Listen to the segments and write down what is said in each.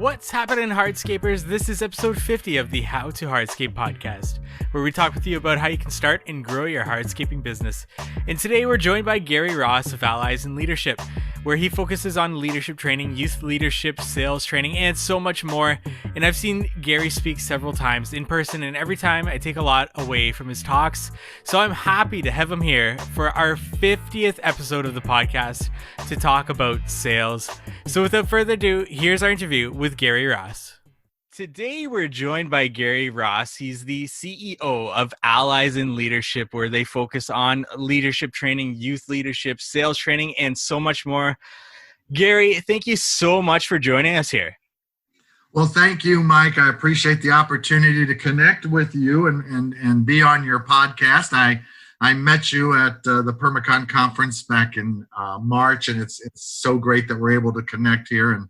What's happening, Hardscapers? This is episode 50 of the How to Hardscape podcast, where we talk with you about how you can start and grow your hardscaping business. And today we're joined by Gary Ross of Allies in Leadership, where he focuses on leadership training, youth leadership, sales training, and so much more. And I've seen Gary speak several times in person, and every time I take a lot away from his talks. So I'm happy to have him here for our 50th episode of the podcast to talk about sales. So without further ado, here's our interview with Gary Ross. Today, we're joined by Gary Ross. He's the CEO of Allies in Leadership, where they focus on leadership training, youth leadership, sales training, and so much more. Gary, thank you so much for joining us here. Well, thank you, Mike. I appreciate the opportunity to connect with you and be on your podcast. I met you at the Permacon conference back in March, and it's so great that we're able to connect here and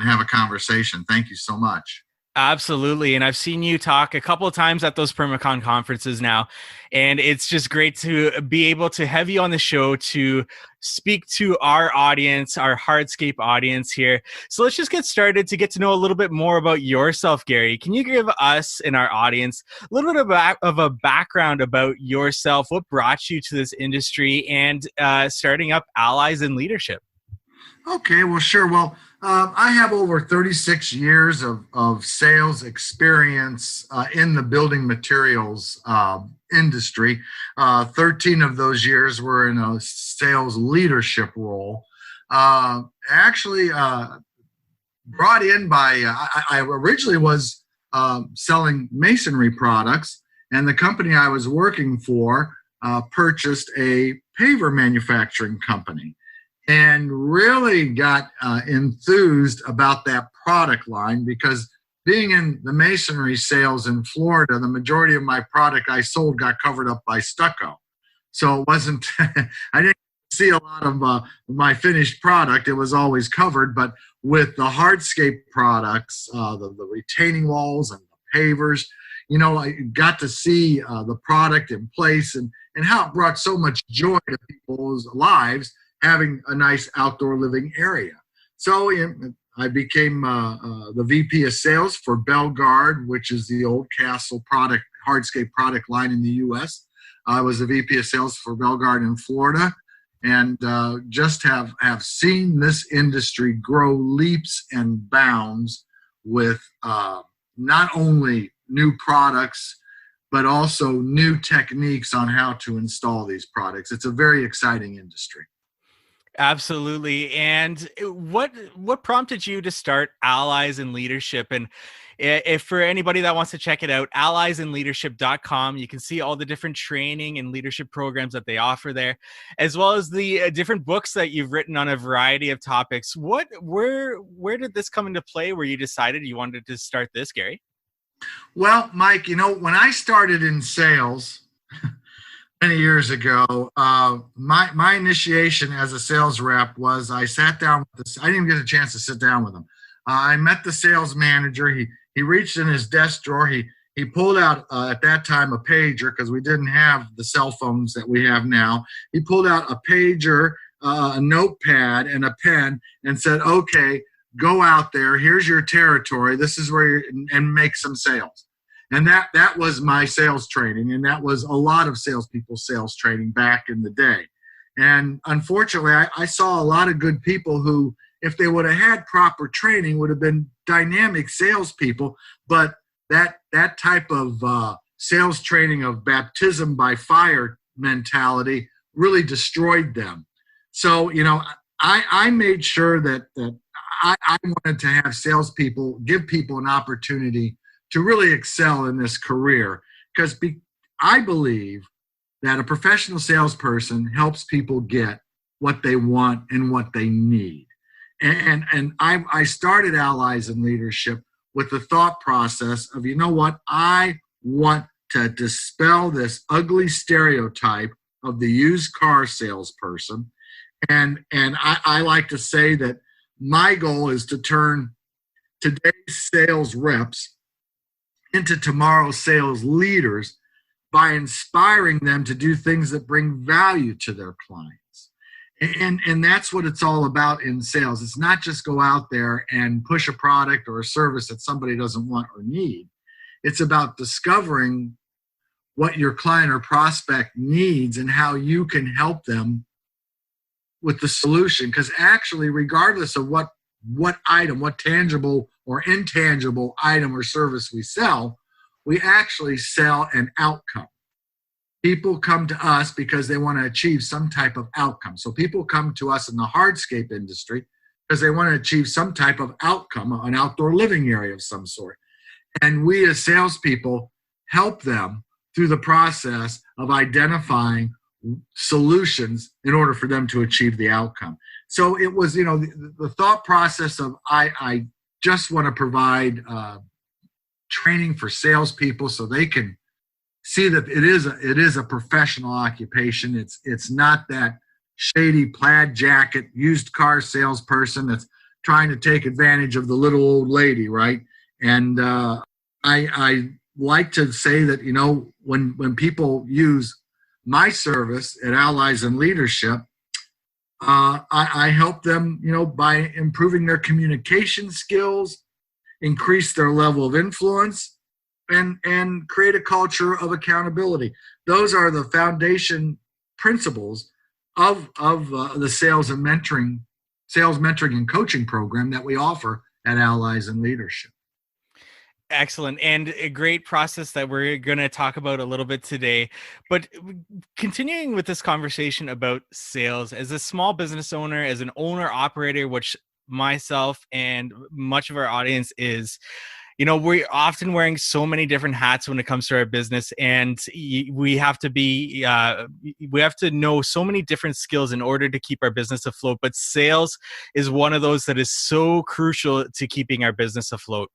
have a conversation. Thank you so much. Absolutely. And I've seen you talk a couple of times at those Permacon conferences now, and it's just great to be able to have you on the show to speak to our audience, our hardscape audience here. So let's just get started to get to know a little bit more about yourself, Gary. Can you give us and our audience a little bit of a background about yourself, what brought you to this industry, and starting up Allies in Leadership? Okay, well, sure. Well, I have over 36 years of sales experience in the building materials industry. 13 of those years were in a sales leadership role. Actually, brought in by, I originally was selling masonry products, and the company I was working for purchased a paver manufacturing company, and really got enthused about that product line, because being in the masonry sales in Florida, the majority of my product I sold got covered up by stucco. So it wasn't, I didn't see a lot of my finished product. It was always covered. But with the hardscape products, the retaining walls and the pavers, you know, I got to see the product in place and how it brought so much joy to people's lives, having a nice outdoor living area. So I became the VP of sales for Belgard, which is the Old Castle product, hardscape product line in the U.S. I was the VP of sales for Belgard in Florida, and just have seen this industry grow leaps and bounds with not only new products, but also new techniques on how to install these products. It's a very exciting industry. Absolutely. And what prompted you to start Allies in Leadership? And if for anybody that wants to check it out, alliesinleadership.com, you can see all the different training and leadership programs that they offer there, as well as the different books that you've written on a variety of topics. Where did this come into play where you decided you wanted to start this, Gary? Well, Mike, you know, when I started in sales many years ago, my initiation as a sales rep was I sat down with this. I didn't even get a chance to sit down with him. I met the sales manager. He reached in his desk drawer. He pulled out at that time a pager, because we didn't have the cell phones that we have now. He pulled out a pager, a notepad, and a pen, and said, "Okay, go out there. Here's your territory. This is where and make some sales." And that was my sales training, and that was a lot of salespeople's sales training back in the day. And unfortunately, I saw a lot of good people who, if they would have had proper training, would have been dynamic salespeople. But that type of sales training of baptism by fire mentality really destroyed them. So, you know, I made sure that I wanted to have salespeople give people an opportunity to really excel in this career, because I believe that a professional salesperson helps people get what they want and what they need. And I started Allies in Leadership with the thought process of, you know what, I want to dispel this ugly stereotype of the used car salesperson. And I like to say that my goal is to turn today's sales reps into tomorrow's sales leaders by inspiring them to do things that bring value to their clients. And that's what it's all about in sales. It's not just go out there and push a product or a service that somebody doesn't want or need. It's about discovering what your client or prospect needs and how you can help them with the solution. Because actually, regardless of what item, what tangible or intangible item or service we sell, we actually sell an outcome. People come to us because they want to achieve some type of outcome. So people come to us in the hardscape industry because they want to achieve some type of outcome, an outdoor living area of some sort. And we as salespeople help them through the process of identifying solutions in order for them to achieve the outcome. So it was, the thought process of I just want to provide training for salespeople so they can see that it is a professional occupation. It's not that shady plaid jacket used car salesperson that's trying to take advantage of the little old lady, right? And I like to say that when people use my service at Allies in Leadership, I help them by improving their communication skills, increase their level of influence, and create a culture of accountability. Those are the foundation principles of the sales mentoring and coaching program that we offer at Allies in Leadership. Excellent. And a great process that we're going to talk about a little bit today. But continuing with this conversation about sales, as a small business owner, as an owner operator, which myself and much of our audience is, we're often wearing so many different hats when it comes to our business, and we have to know so many different skills in order to keep our business afloat. But sales is one of those that is so crucial to keeping our business afloat.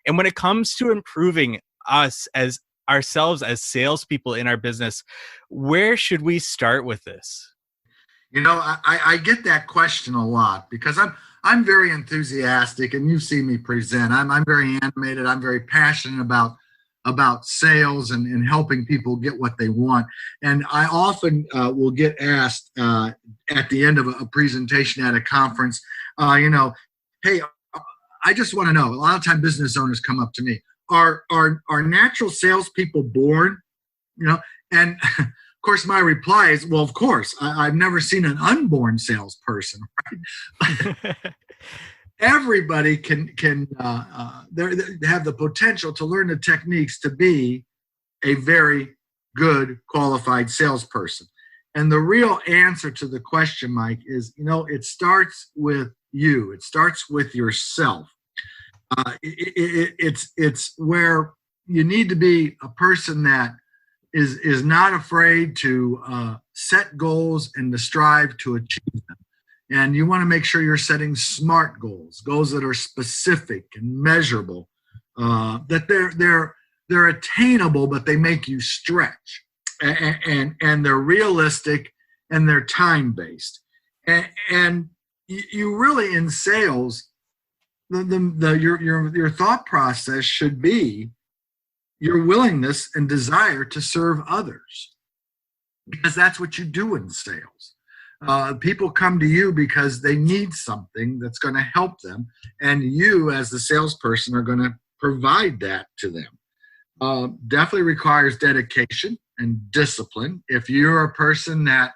And when it comes to improving ourselves as salespeople in our business, where should we start with this? I get that question a lot because I'm very enthusiastic, and you've seen me present. I'm very animated. I'm very passionate about sales and helping people get what they want. And I often will get asked at the end of a presentation at a conference, hey, I just want to know. A lot of time, business owners come up to me. Are natural salespeople born? And of course, my reply is, well, of course. I've never seen an unborn salesperson. Right? Everybody can they have the potential to learn the techniques to be a very good qualified salesperson. And the real answer to the question, Mike, is it starts with you. It starts with yourself. It's where you need to be a person that is not afraid to set goals and to strive to achieve them. And you want to make sure you're setting SMART goals that are specific and measurable, that they're attainable, but they make you stretch, and they're realistic and they're time-based. And you really, in sales, your thought process should be your willingness and desire to serve others, because that's what you do in sales. People come to you because they need something that's going to help them, and you as the salesperson are going to provide that to them. Definitely requires dedication and discipline. If you're a person that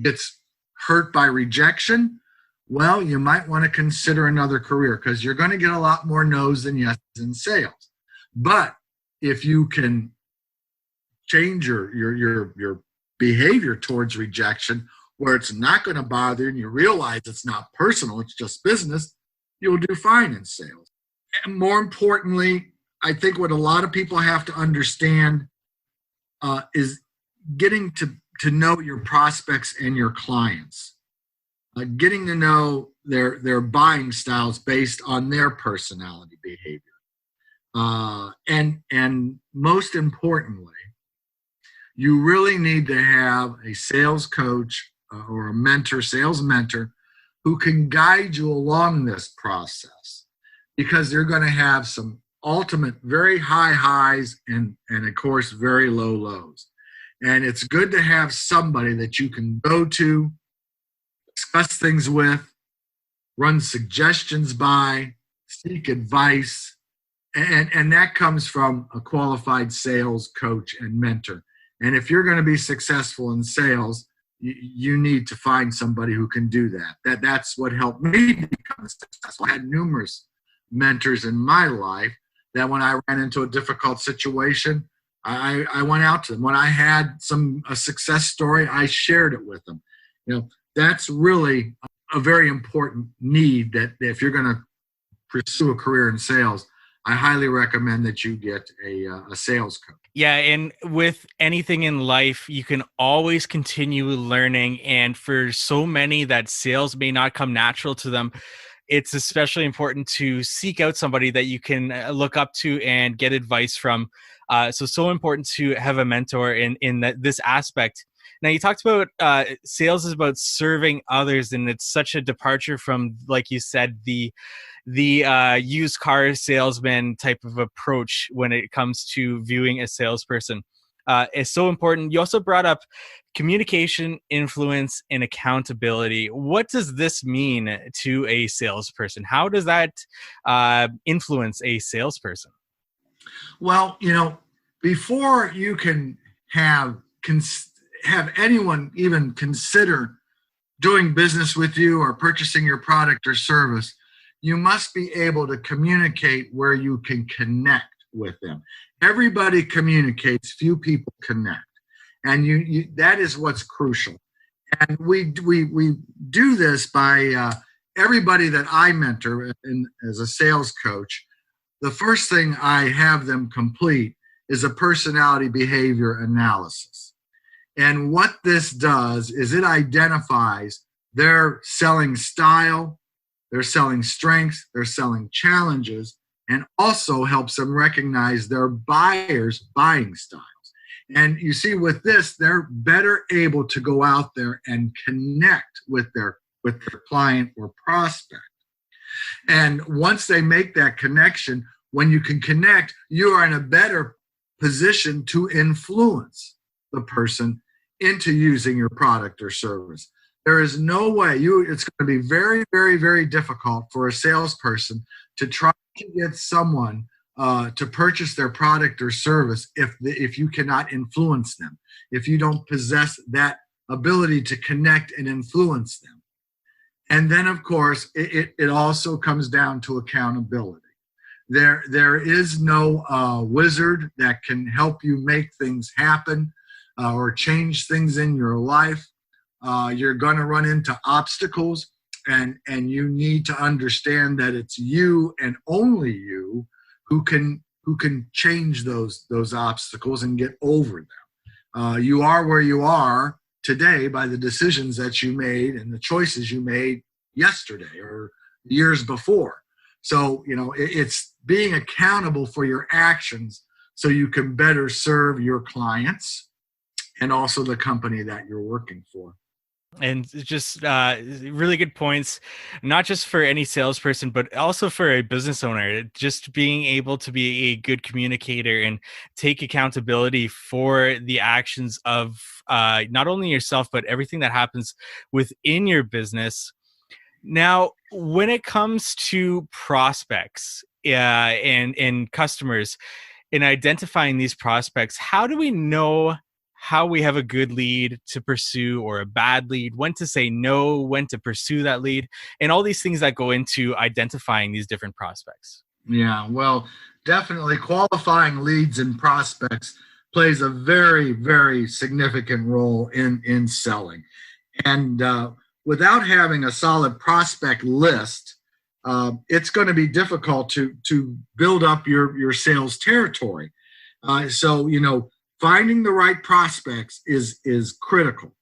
gets hurt by rejection, well, you might want to consider another career, because you're going to get a lot more no's than yeses in sales. But if you can change your behavior towards rejection, where it's not going to bother you and you realize it's not personal, it's just business, you'll do fine in sales. And more importantly, I think what a lot of people have to understand is getting to know your prospects and your clients. Getting to know their buying styles based on their personality behavior. And most importantly, you really need to have a sales coach or a mentor, sales mentor, who can guide you along this process, because they're going to have some ultimate very high highs and of course very low lows. And it's good to have somebody that you can go to discuss things with, run suggestions by, seek advice, and that comes from a qualified sales coach and mentor. And if you're going to be successful in sales, you need to find somebody who can do that. That's what helped me become successful. I had numerous mentors in my life that when I ran into a difficult situation, I went out to them. When I had a success story, I shared it with them. That's really a very important need, that if you're going to pursue a career in sales, I highly recommend that you get a sales coach. Yeah, and with anything in life, you can always continue learning. And for so many that sales may not come natural to them, it's especially important to seek out somebody that you can look up to and get advice from. So important to have a mentor in this aspect. Now, you talked about sales is about serving others, and it's such a departure from, like you said, the used car salesman type of approach when it comes to viewing a salesperson. It's so important. You also brought up communication, influence, and accountability. What does this mean to a salesperson? How does that influence a salesperson? Well, before you can have anyone even consider doing business with you or purchasing your product or service, you must be able to communicate where you can connect with them. Everybody communicates, few people connect. And that is what's crucial. And we do this by everybody that I mentor as a sales coach. The first thing I have them complete is a personality behavior analysis. And what this does is it identifies their selling style, their selling strengths, their selling challenges, and also helps them recognize their buyers' buying styles. And you see, with this, they're better able to go out there and connect with their client or prospect. And once they make that connection, when you can connect, you are in a better position to influence the person into using your product or service. There is no way it's going to be very, very, very difficult for a salesperson to try to get someone to purchase their product or service if you cannot influence them, if you don't possess that ability to connect and influence them. And then, of course, it also comes down to accountability. There is no wizard that can help you make things happen or change things in your life. You're going to run into obstacles, and you need to understand that it's you and only you who can change those obstacles and get over them. You are where you are today by the decisions that you made and the choices you made yesterday or years before. So, it's being accountable for your actions so you can better serve your clients and also the company that you're working for. And just really good points, not just for any salesperson, but also for a business owner. Just being able to be a good communicator and take accountability for the actions of not only yourself, but everything that happens within your business. Now, when it comes to prospects and customers, in identifying these prospects, how do we know how we have a good lead to pursue or a bad lead, when to say no, when to pursue that lead, and all these things that go into identifying these different prospects? Yeah, well, definitely qualifying leads and prospects plays a very, very significant role in selling. And without having a solid prospect list, it's going to be difficult to build up your sales territory. So, finding the right prospects is critical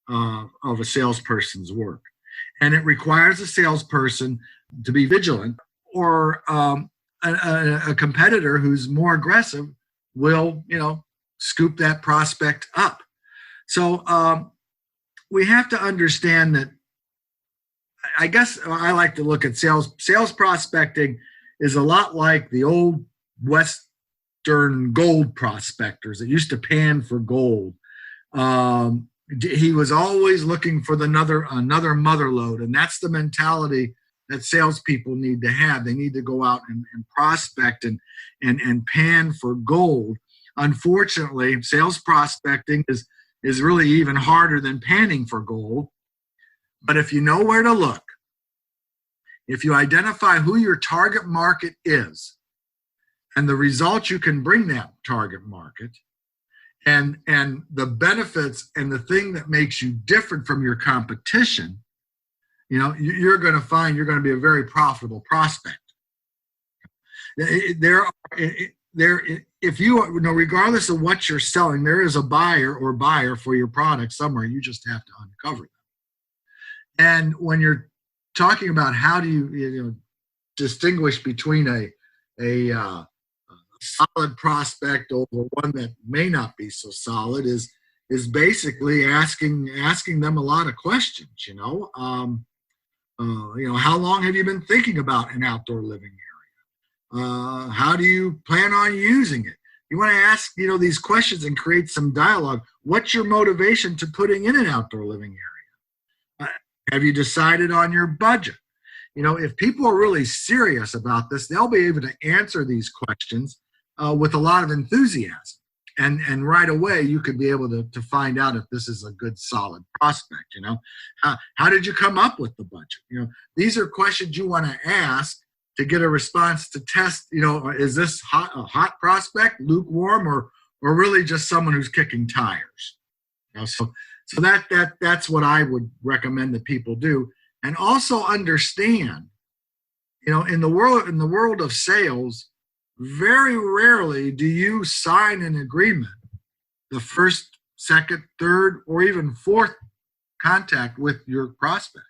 of a salesperson's work. And it requires a salesperson to be vigilant, or a competitor who's more aggressive will, scoop that prospect up. So we have to understand that, I guess I like to look at sales prospecting is a lot like the old Western gold prospectors that used to pan for gold. He was always looking for another mother lode, and that's the mentality that salespeople need to have. They need to go out and prospect and pan for gold. Unfortunately, sales prospecting is really even harder than panning for gold. But if you know where to look, if you identify who your target market is and the results you can bring that target market, and the benefits and the thing that makes you different from your competition, you're going to find you're going to be a very profitable prospect. If you know, regardless of what you're selling, there is a buyer for your product somewhere. You just have to uncover them. And when you're talking about how do you distinguish between a solid prospect over one that may not be so solid, is basically asking them a lot of questions. How long have you been thinking about an outdoor living area? How do you plan on using it? You want to ask these questions and create some dialogue. What's your motivation to putting in an outdoor living area? Have you decided on your budget? If people are really serious about this, they'll be able to answer these questions with a lot of enthusiasm. And right away, you could be able to find out if this is a good, solid prospect. How did you come up with the budget? These are questions you want to ask to get a response to test, is this a hot prospect, lukewarm, or really just someone who's kicking tires? So that's what I would recommend that people do. And also understand, in the world of sales, very rarely do you sign an agreement the first, second, third, or even fourth contact with your prospect.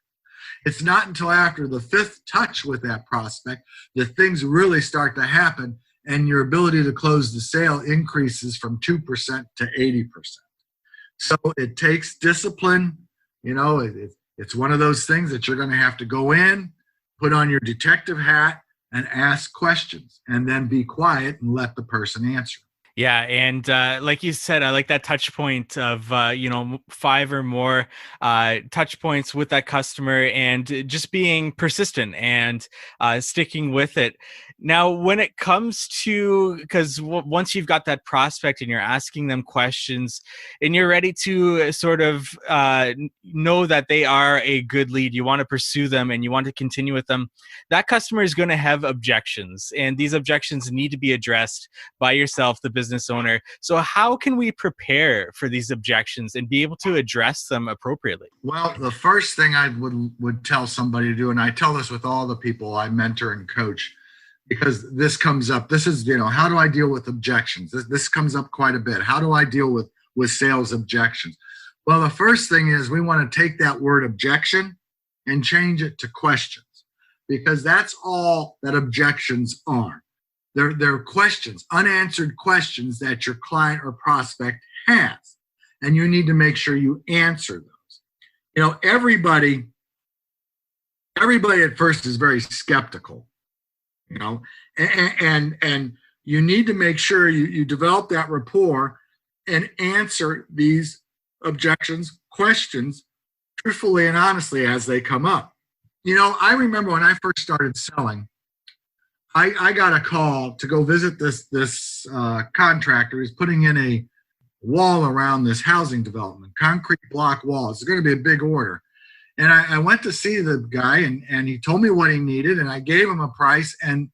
It's not until after the fifth touch with that prospect that things really start to happen and your ability to close the sale increases from 2% to 80%. So it takes discipline. It's one of those things that you're going to have to go in, put on your detective hat, and ask questions, and then be quiet and let the person answer. Yeah, and like you said, I like that touch point of 5 or more touch points with that customer, and just being persistent and sticking with it. Now, when it comes to, because once you've got that prospect and you're asking them questions and you're ready to sort of know that they are a good lead, you want to pursue them and you want to continue with them, that customer is going to have objections, and these objections need to be addressed by yourself, the business owner. So how can we prepare for these objections and be able to address them appropriately? Well, the first thing I would tell somebody to do, and I tell this with all the people I mentor and coach, because this comes up. This is, how do I deal with objections? This comes up quite a bit. How do I deal with sales objections? Well, the first thing is we want to take that word objection and change it to questions, because that's all that objections are. They're questions, unanswered questions that your client or prospect has, and you need to make sure you answer those. Everybody at first is very skeptical. And you need to make sure you develop that rapport and answer these objections, questions, truthfully and honestly as they come up. I remember when I first started selling, I got a call to go visit this contractor who's putting in a wall around this housing development, concrete block walls. It's going to be a big order. And I went to see the guy, and he told me what he needed, and I gave him a price, and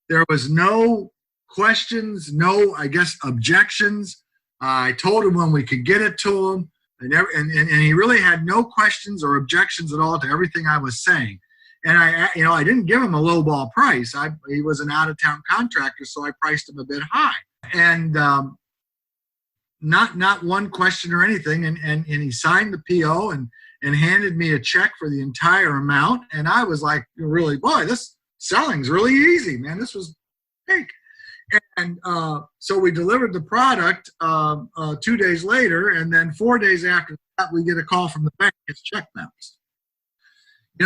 there was no questions, no, I guess, objections. I told him when we could get it to him, and he really had no questions or objections at all to everything I was saying. And I didn't give him a lowball price. He was an out-of-town contractor, so I priced him a bit high. And not one question or anything. And he signed the PO and handed me a check for the entire amount. And I was like, really, boy, this selling's really easy, man. This was big. And so we delivered the product 2 days later, and then 4 days after that, we get a call from the bank. It's check bounced.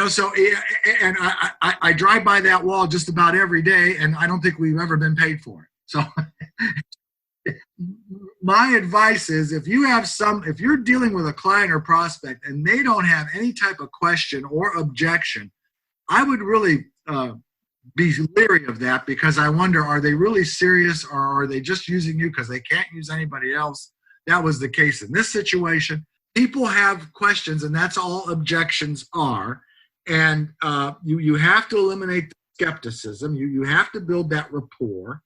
So, and I drive by that wall just about every day, and I don't think we've ever been paid for it. So My advice is if you're dealing with a client or prospect and they don't have any type of question or objection, I would really be leery of that, because I wonder, are they really serious, or are they just using you because they can't use anybody else? That was the case in this situation. People have questions, and that's all objections are. And you have to eliminate the skepticism. You have to build that rapport.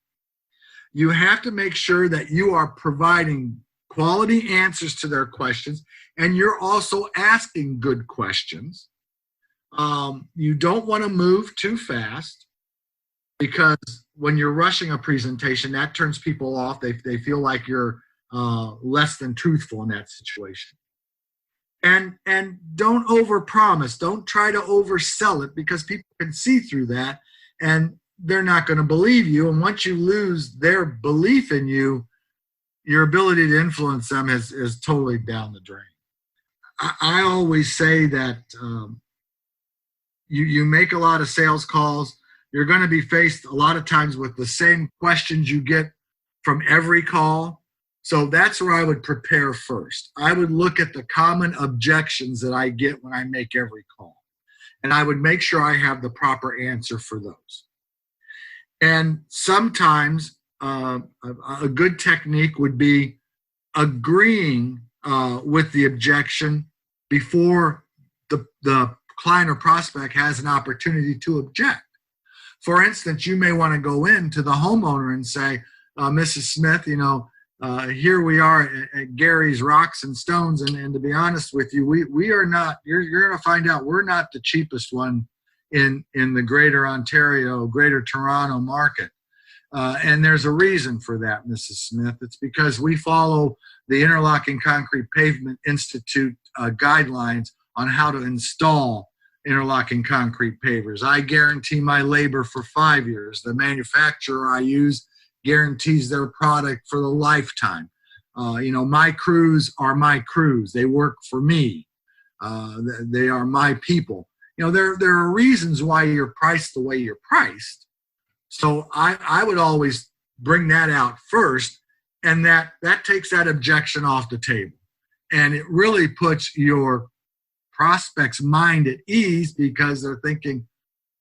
You have to make sure that you are providing quality answers to their questions, and you're also asking good questions. You don't want to move too fast, because when you're rushing a presentation, that turns people off. They feel like you're less than truthful in that situation. And don't overpromise. Don't try to oversell it, because people can see through that and they're not going to believe you. And once you lose their belief in you, your ability to influence them is totally down the drain. I always say that you make a lot of sales calls. You're going to be faced a lot of times with the same questions you get from every call. So that's where I would prepare first. I would look at the common objections that I get when I make every call, and I would make sure I have the proper answer for those. And sometimes a good technique would be agreeing with the objection before the client or prospect has an opportunity to object. For instance, you may want to go in to the homeowner and say, Mrs. Smith, here we are at Gary's Rocks and Stones, and to be honest with you, we are not, you're going to find out we're not the cheapest one in the greater Ontario, greater Toronto market. And there's a reason for that, Mrs. Smith. It's because we follow the Interlocking Concrete Pavement Institute guidelines on how to install interlocking concrete pavers. I guarantee my labor for 5 years. The manufacturer I use guarantees their product for the lifetime. My crews are my crews. They work for me. They are my people. There are reasons why you're priced the way you're priced. So I would always bring that out first, and that takes that objection off the table. And it really puts your prospect's mind at ease, because they're thinking,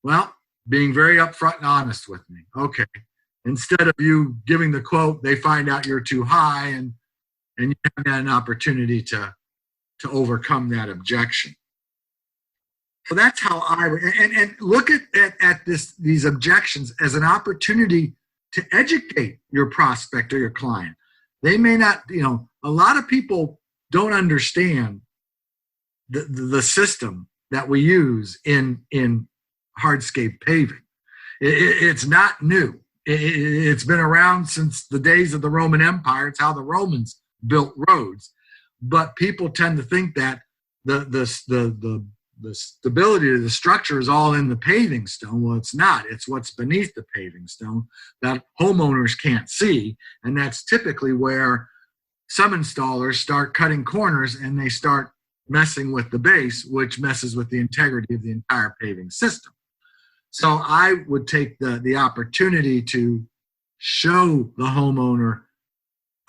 well, being very upfront and honest with me. Okay. Instead of you giving the quote, they find out you're too high, and you have an opportunity to overcome that objection. So that's how I would, and look at these objections as an opportunity to educate your prospect or your client. They may not, a lot of people don't understand the system that we use in hardscape paving. It's not new. It's been around since the days of the Roman Empire. It's how the Romans built roads. But people tend to think that the stability of the structure is all in the paving stone. Well, it's not. It's what's beneath the paving stone that homeowners can't see. And that's typically where some installers start cutting corners, and they start messing with the base, which messes with the integrity of the entire paving system. So I would take the opportunity to show the homeowner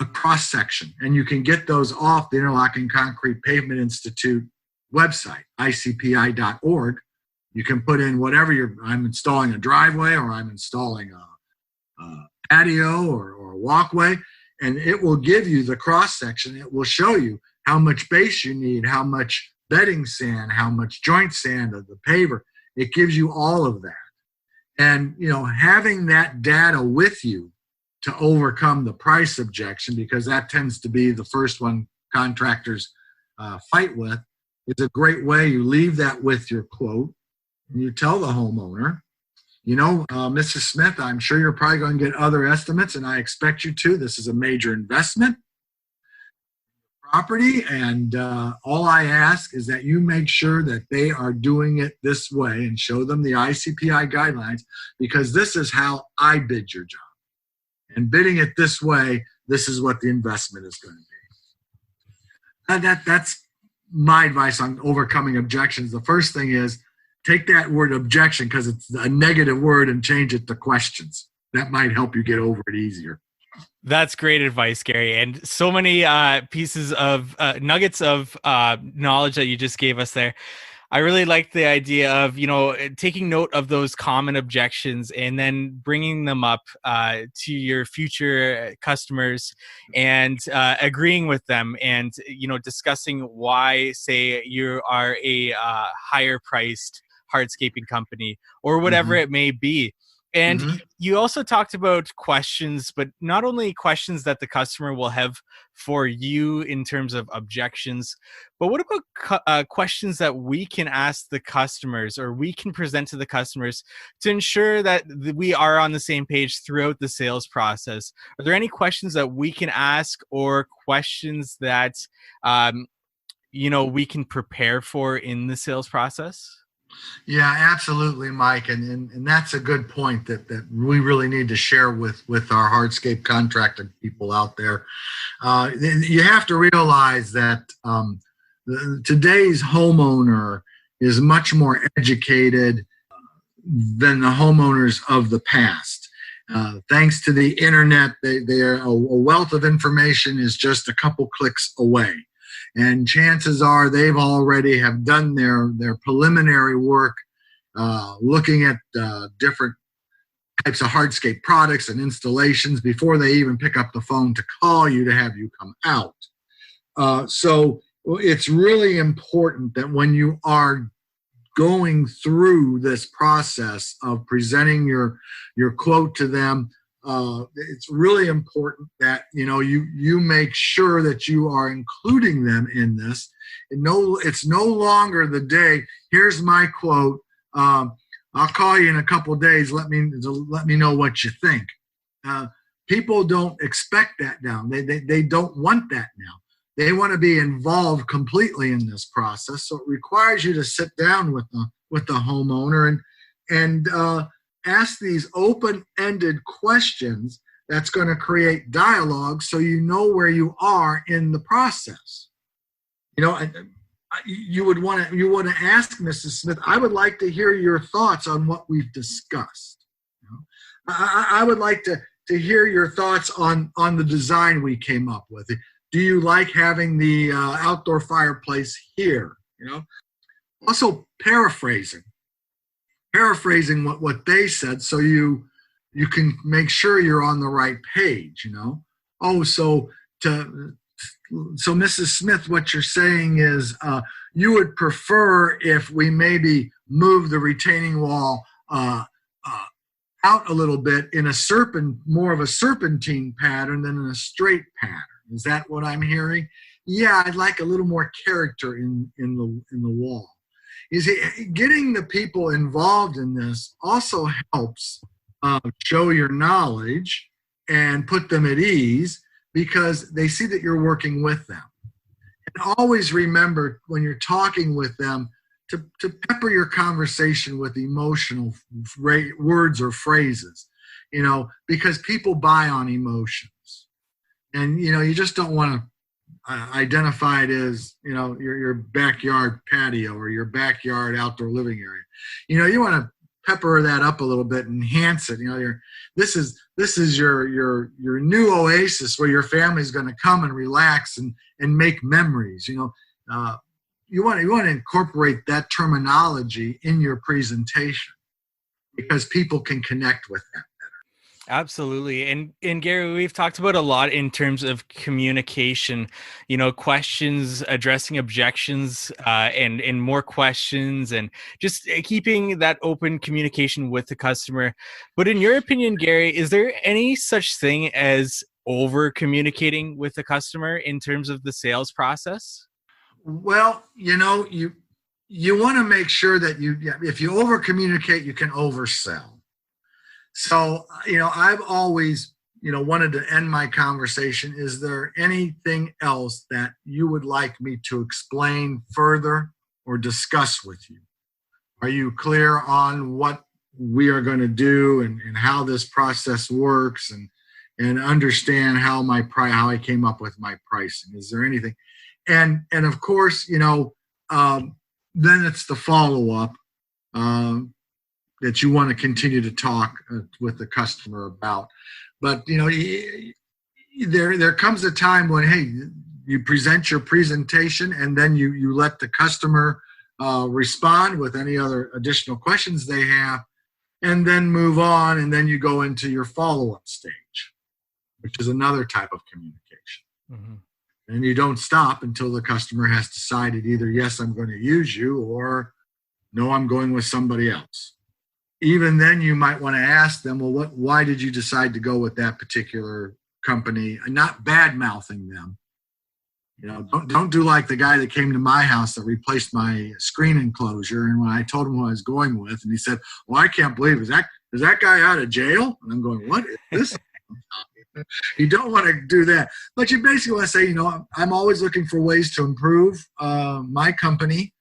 a cross section, and you can get those off the Interlocking Concrete Pavement Institute website, icpi.org. You can put in whatever I'm installing a driveway, or I'm installing a patio or a walkway, and it will give you the cross section. It will show you how much base you need, how much bedding sand, how much joint sand of the paver. It gives you all of that. And, having that data with you to overcome the price objection, because that tends to be the first one contractors fight with, is a great way. You leave that with your quote, and you tell the homeowner, Mrs. Smith, I'm sure you're probably going to get other estimates, and I expect you to. This is a major investment property, and all I ask is that you make sure that they are doing it this way, and show them the ICPI guidelines, because this is how I bid your job. And bidding it this way, this is what the investment is going to be. And that's my advice on overcoming objections. The first thing is, take that word objection, because it's a negative word, and change it to questions. That might help you get over it easier. That's great advice, Gary, and so many pieces of nuggets of knowledge that you just gave us there. I really like the idea of, taking note of those common objections and then bringing them up to your future customers and agreeing with them, and discussing why, say, you are a higher priced hardscaping company or whatever Hmm. it may be. And Hmm. you also talked about questions, but not only questions that the customer will have for you in terms of objections, but what about questions that we can ask the customers, or we can present to the customers, to ensure that we are on the same page throughout the sales process? Are there any questions that we can ask, or questions that we can prepare for in the sales process? Yeah, absolutely, Mike, and that's a good point that we really need to share with our hardscape contractor people out there. You have to realize that today's homeowner is much more educated than the homeowners of the past. Thanks to the internet, a wealth of information is just a couple clicks away. And chances are they've already have done their preliminary work, looking at different types of hardscape products and installations before they even pick up the phone to call you to have you come out. So it's really important that when you are going through this process of presenting your quote to them, it's really important that you make sure that you are including them in this. It's no longer the day. Here's my quote. I'll call you in a couple of days. Let me know what you think. People don't expect that now. They don't want that now. They want to be involved completely in this process. So it requires you to sit down with the homeowner and ask these open-ended questions that's going to create dialogue, so you know where you are in the process. You want to ask Mrs. Smith, I would like to hear your thoughts on what we've discussed. I would like to hear your thoughts on the design we came up with. Do you like having the outdoor fireplace here? Also paraphrasing what they said, so you can make sure you're on the right page. So Mrs. Smith, what you're saying is you would prefer if we maybe move the retaining wall out a little bit in more of a serpentine pattern than in a straight pattern. Is that what I'm hearing? Yeah, I'd like a little more character in the wall. You see, getting the people involved in this also helps show your knowledge and put them at ease, because they see that you're working with them. And always remember, when you're talking with them, to pepper your conversation with emotional words or phrases, because people buy on emotions. And, you just don't want to identify it as, your backyard patio or your backyard outdoor living area. You want to pepper that up a little bit, enhance it. This is your new oasis where your family's going to come and relax and make memories. You want to incorporate that terminology in your presentation, because people can connect with that. Absolutely. And Gary, we've talked about a lot in terms of communication, questions, addressing objections, and more questions, and just keeping that open communication with the customer. But in your opinion, Gary, is there any such thing as over communicating with the customer in terms of the sales process? Well, you want to make sure that if you over communicate, you can oversell. So, I've always, wanted to end my conversation. Is there anything else that you would like me to explain further or discuss with you? Are you clear on what we are going to do and how this process works, and understand how I came up with my pricing? Is there anything? And of course, then it's the follow-up. That you want to continue to talk with the customer about. But, there comes a time when, hey, you present your presentation and then you let the customer respond with any other additional questions they have, and then move on, and then you go into your follow-up stage, which is another type of communication. Mm-hmm. And you don't stop until the customer has decided either, yes, I'm going to use you, or no, I'm going with somebody else. Even then, you might want to ask them, well, why did you decide to go with that particular company? And not bad-mouthing them. Don't do like the guy that came to my house that replaced my screen enclosure. And when I told him what I was going with, and he said, well, I can't believe, is that guy out of jail? And I'm going, what is this? You don't want to do that. But you basically want to say, I'm always looking for ways to improve my company.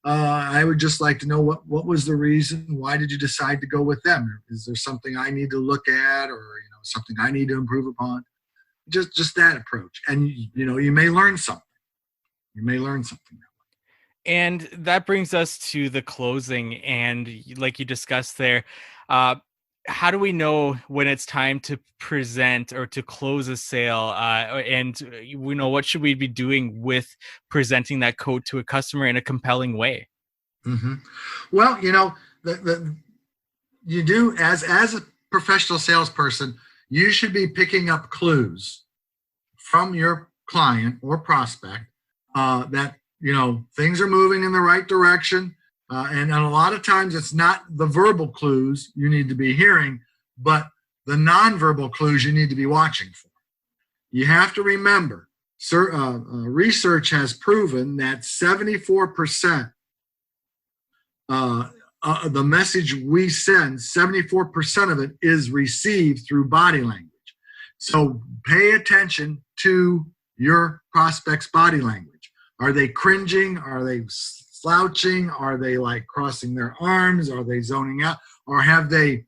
I would just like to know what was the reason? Why did you decide to go with them? Is there something I need to look at, or something I need to improve upon? Just that approach, and you may learn something. And that brings us to the closing, and like you discussed there, how do we know when it's time to present or to close a sale? And what should we be doing with presenting that code to a customer in a compelling way? Mm-hmm. Well, you do as a professional salesperson, you should be picking up clues from your client or prospect that things are moving in the right direction. And a lot of times it's not the verbal clues you need to be hearing, but the nonverbal clues you need to be watching for. You have to remember, research has proven that 74% the message we send, 74% of it is received through body language. So pay attention to your prospect's body language. Are they cringing? Are they slouching? Are they like crossing their arms? Are they zoning out? Or have they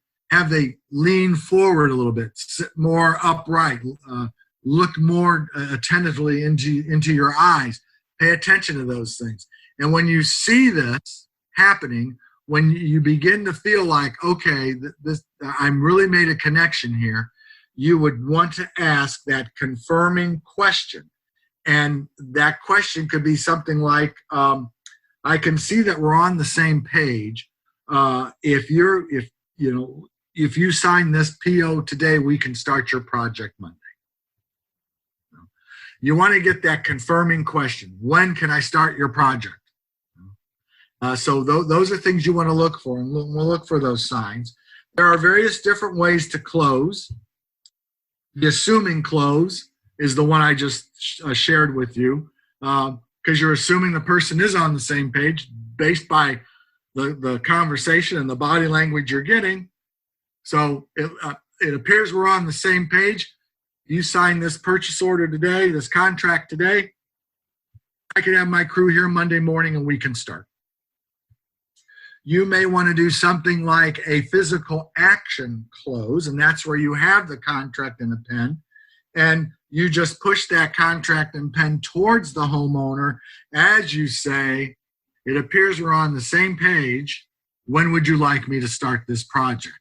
leaned forward a little bit, sit more upright, look more attentively into your eyes? Pay attention to those things. And when you see this happening, when you begin to feel like, okay, I'm really made a connection here, you would want to ask that confirming question. And that question could be something like, I can see that we're on the same page. If you sign this PO today, we can start your project Monday. You want to get that confirming question. When can I start your project? So those are things you want to look for, and we'll look for those signs. There are various different ways to close. The assuming close is the one I just shared with you, because you're assuming the person is on the same page based by the conversation and the body language you're getting. So it appears we're on the same page. You sign this purchase order today, this contract today. I can have my crew here Monday morning and we can start. You may want to do something like a physical action close, and that's where you have the contract and a pen, and you just push that contract and pen towards the homeowner as you say, it appears we're on the same page. When would you like me to start this project?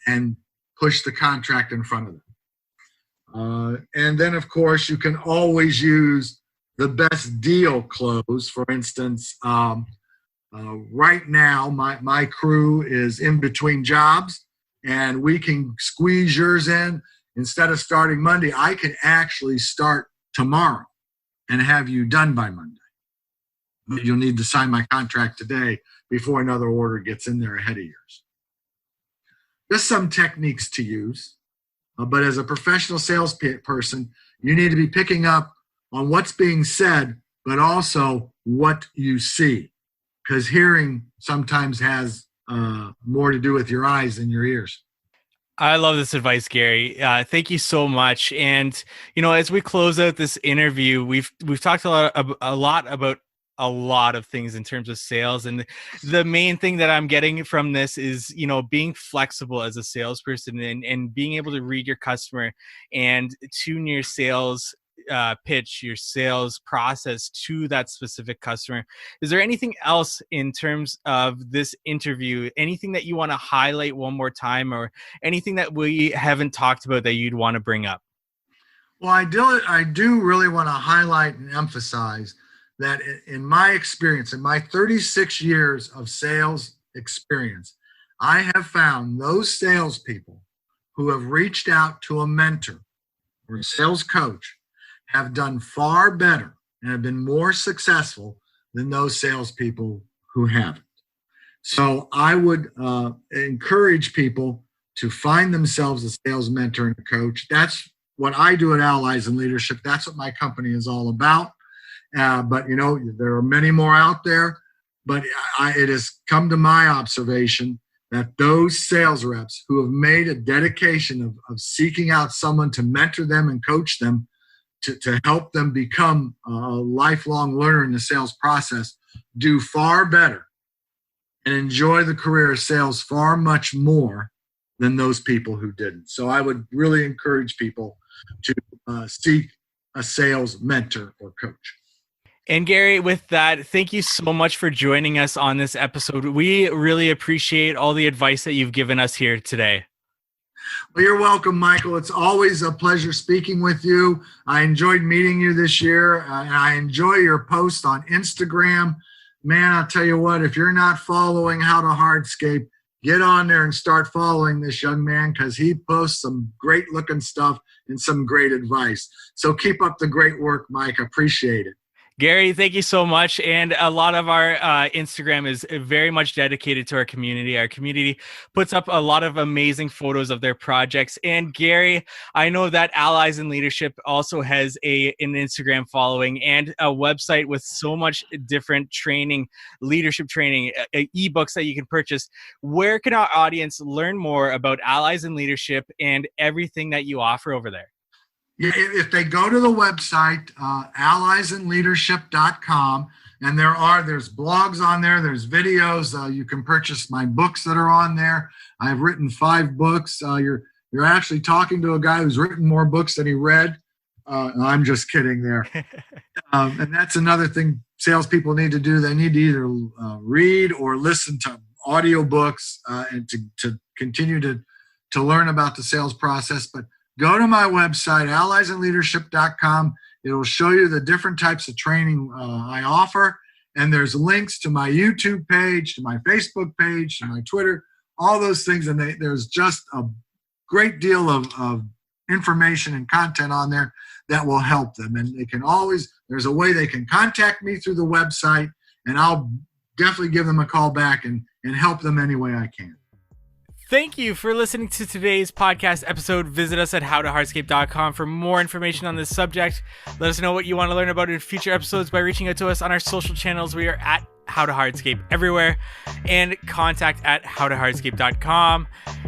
And push the contract in front of them. And then, of course, you can always use the best deal close. For instance, right now, my crew is in between jobs, and we can squeeze yours in. Instead of starting Monday, I can actually start tomorrow and have you done by Monday. But you'll need to sign my contract today before another order gets in there ahead of yours. There's some techniques to use, but as a professional salesperson, you need to be picking up on what's being said, but also what you see. Because hearing sometimes has more to do with your eyes than your ears. I love this advice, Gary. Thank you so much. And as we close out this interview, we've talked a lot about a lot of things in terms of sales, and the main thing that I'm getting from this is being flexible as a salesperson and being able to read your customer and tune your sales pitch, your sales process to that specific customer. Is there anything else in terms of this interview, anything that you want to highlight one more time, or anything that we haven't talked about that you'd want to bring up? Well, I do really want to highlight and emphasize that in my experience, in my 36 years of sales experience, I have found those salespeople who have reached out to a mentor or a sales coach have done far better and have been more successful than those salespeople who haven't. So I would encourage people to find themselves a sales mentor and a coach. That's what I do at Allies in Leadership. That's what my company is all about. But there are many more out there. But it has come to my observation that those sales reps who have made a dedication of seeking out someone to mentor them and coach them to help them become a lifelong learner in the sales process do far better and enjoy the career of sales far much more than those people who didn't. So I would really encourage people to seek a sales mentor or coach. And Gary, with that, thank you so much for joining us on this episode. We really appreciate all the advice that you've given us here today. Well, you're welcome, Michael. It's always a pleasure speaking with you. I enjoyed meeting you this year, and I enjoy your posts on Instagram. Man, I'll tell you what, if you're not following How to Hardscape, get on there and start following this young man because he posts some great looking stuff and some great advice. So keep up the great work, Mike. I appreciate it. Gary, thank you so much. And a lot of our Instagram is very much dedicated to our community. Our community puts up a lot of amazing photos of their projects. And Gary, I know that Allies in Leadership also has an Instagram following and a website with so much different training, leadership training, ebooks that you can purchase. Where can our audience learn more about Allies in Leadership and everything that you offer over there? Yeah, if they go to the website, alliesinleadership.com, and there's blogs on there, there's videos, you can purchase my books that are on there. I've written 5 books. You're actually talking to a guy who's written more books than he read. I'm just kidding there. And that's another thing salespeople need to do. They need to either read or listen to audiobooks and to continue to learn about the sales process. But go to my website, alliesinleadership.com. It will show you the different types of training I offer. And there's links to my YouTube page, to my Facebook page, to my Twitter, all those things. And there's just a great deal of information and content on there that will help them. And there's a way they can contact me through the website, and I'll definitely give them a call back and help them any way I can. Thank you for listening to today's podcast episode. Visit us at howtohardscape.com for more information on this subject. Let us know what you want to learn about in future episodes by reaching out to us on our social channels. We are at How to Hardscape everywhere, and contact at howtohardscape.com.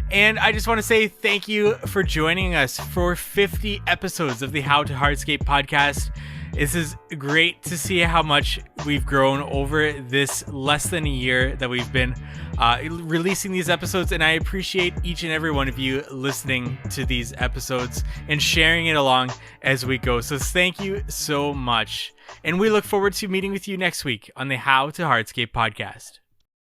And I just want to say thank you for joining us for 50 episodes of the How to Hardscape podcast. This is great to see how much we've grown over this less than a year that we've been releasing these episodes, and I appreciate each and every one of you listening to these episodes and sharing it along as we go. So thank you so much, and we look forward to meeting with you next week on the How to Hardscape podcast.